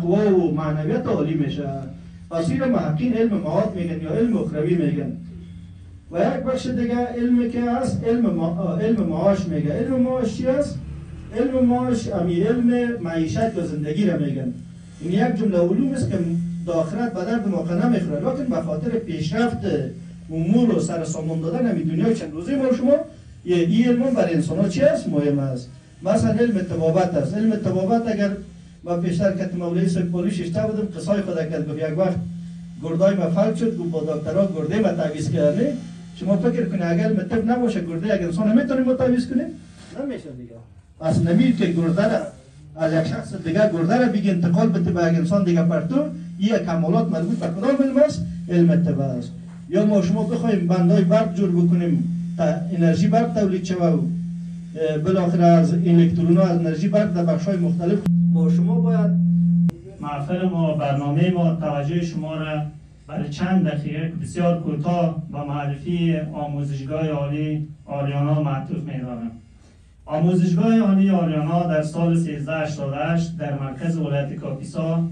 تقوا و معنویت عالی میشه. پس این محققین علم معاد میگن یا علم اخروی میگن. و یک بخش دیگه علمی که هست علم معاش میگه. علم معاش چی است؟ علم معاش علم معیشت و زندگی را میگن. این یک جمله علوم است که در آخرت به درد ما نمیخوره، لیکن به خاطر پیشرفت امور و سر سامان دادن همین دنیای چند روزه ما شما این علم برای انسان ها چی است؟ مهم است. مثلا علم طبابت است. علم طبابت اگر ما پیشتر که مولوی سپولی ششته بودم قصای خدا کرد گفت یک وقت گردای ما فلج شد گفت با دکترها گرده ما تعویض کرده. شما فکر کنید اگر علم طب نباشه گرده یک انسان میتونه تعویض کنه؟ نمیشه دیگه. پس نمید که گرده را از یک شخص دیگه گرده را بگی انتقال بده به یک انسان دیگه پرتو، این کمالات مربوط به کدام علم است؟ علم طب است. یا ما شما بخوایم بندهای برق جور بکنیم تا انرژی برق تولید شود، بالاخره از الکترون ها از انرژی برق در بخش های مختلف ما شما باید محفل ما برنامه ما توجه شما را برای چند دقیقه بسیار کوتاه با معرفی آموزشگاه عالی آریانا معطوف می‌دارم. آموزشگاه عالی آریانا در سال 1388 در مرکز ولایت کاپیسا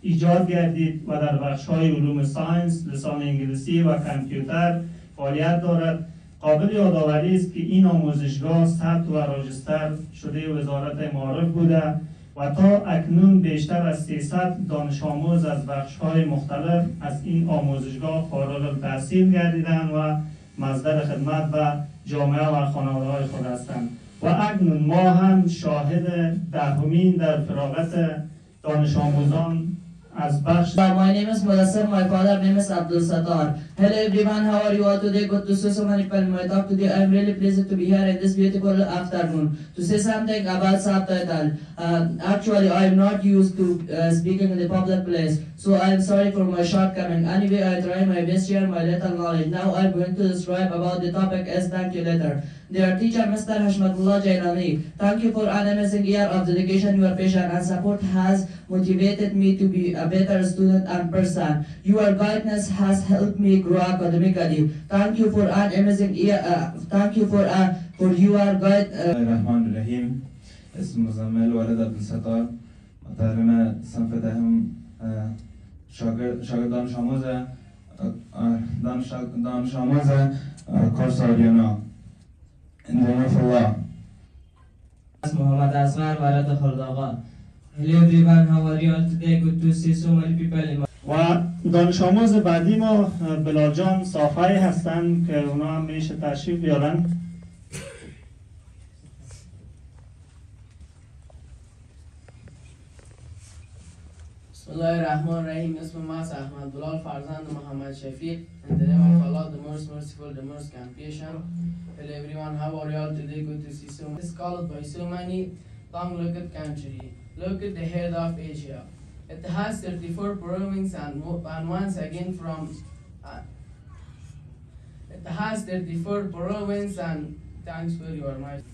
ایجاد گردید و در بخش‌های علوم ساینس، لسان انگلیسی و کامپیوتر فعالیت دارد. قابل یادآوری است که این آموزشگاه ثبت و راجستر شده وزارت معارف بوده و تا اکنون بیشتر از 300 دانش آموز از بخش‌های مختلف از این آموزشگاه فارغ التحصیل گردیدند و مصدر خدمت به جامعه و خانواده‌های خود هستند. و اکنون ما هم شاهد دهمین در فراغت دانش آموزان as Baksh. My name is Mudassir, my father name is Abdul Sattar. Hello everyone, how are you all today? Good to see so many people in my talk today. I am really pleased to be here in this beautiful afternoon to say something about subtitle. Actually, I am not used to speaking in the public place, so I am sorry for my shortcoming. Anyway, I try my best to share my little knowledge. Now I am going to describe about the topic as thank you letter. Dear teacher, Mr. Hashmatullah Jailani, thank you for an amazing year of dedication. Your patience and support has motivated me to be a better student and person. Your guidance has helped me grow academically. Thank you for an amazing year. Thank you for your guide. الرحمن الرحیم. اسم مزمل ولد عبدالستار، محترم صنف دهم، شاگرد دانش آموز کورس آریانا. In the name of Allah. Muhammad Asghar, Varad Khordaga. Hello everyone, how are you all today? Good to see so many people in my... و دانش آموز بعدی ما بلال جان صافی هستند که اونا هم میشه تشریف بیارن. Bismillahirrahmanirrahim. Ismi Mas Ahmad Bilal, Farzand Muhammad Shafiq. In the name of Allah, the most merciful, the most compassionate. Hello everyone, how are you all today? Good to see so many. It's called by so many. Long look at country. Look at the head of Asia. It has 34 provinces and once again from... it has 34 provinces and thanks for your mind.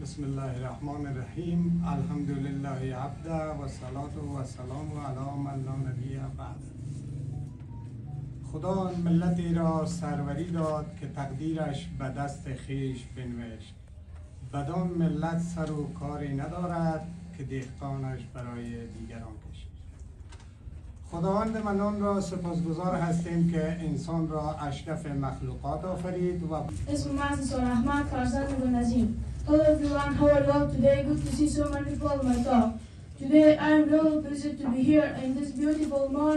بسم الله الرحمن الرحیم. الحمد لله عبده و صلاة و سلام علی من لا نبی بعد. خدا ملتی را سروری داد که تقدیرش به دست خیش بنوشت. بدان ملت سر و کاری ندارد که دهقانش برای دیگران کشید. خداوند منان را سپاسگزار هستیم که انسان را اشرف مخلوقات آفرید و اسم معزز الرحمن فرزند نظیم. Hello everyone, how are you all today? Good to see so many people on my talk. Today I am really pleased to be here in this beautiful morning.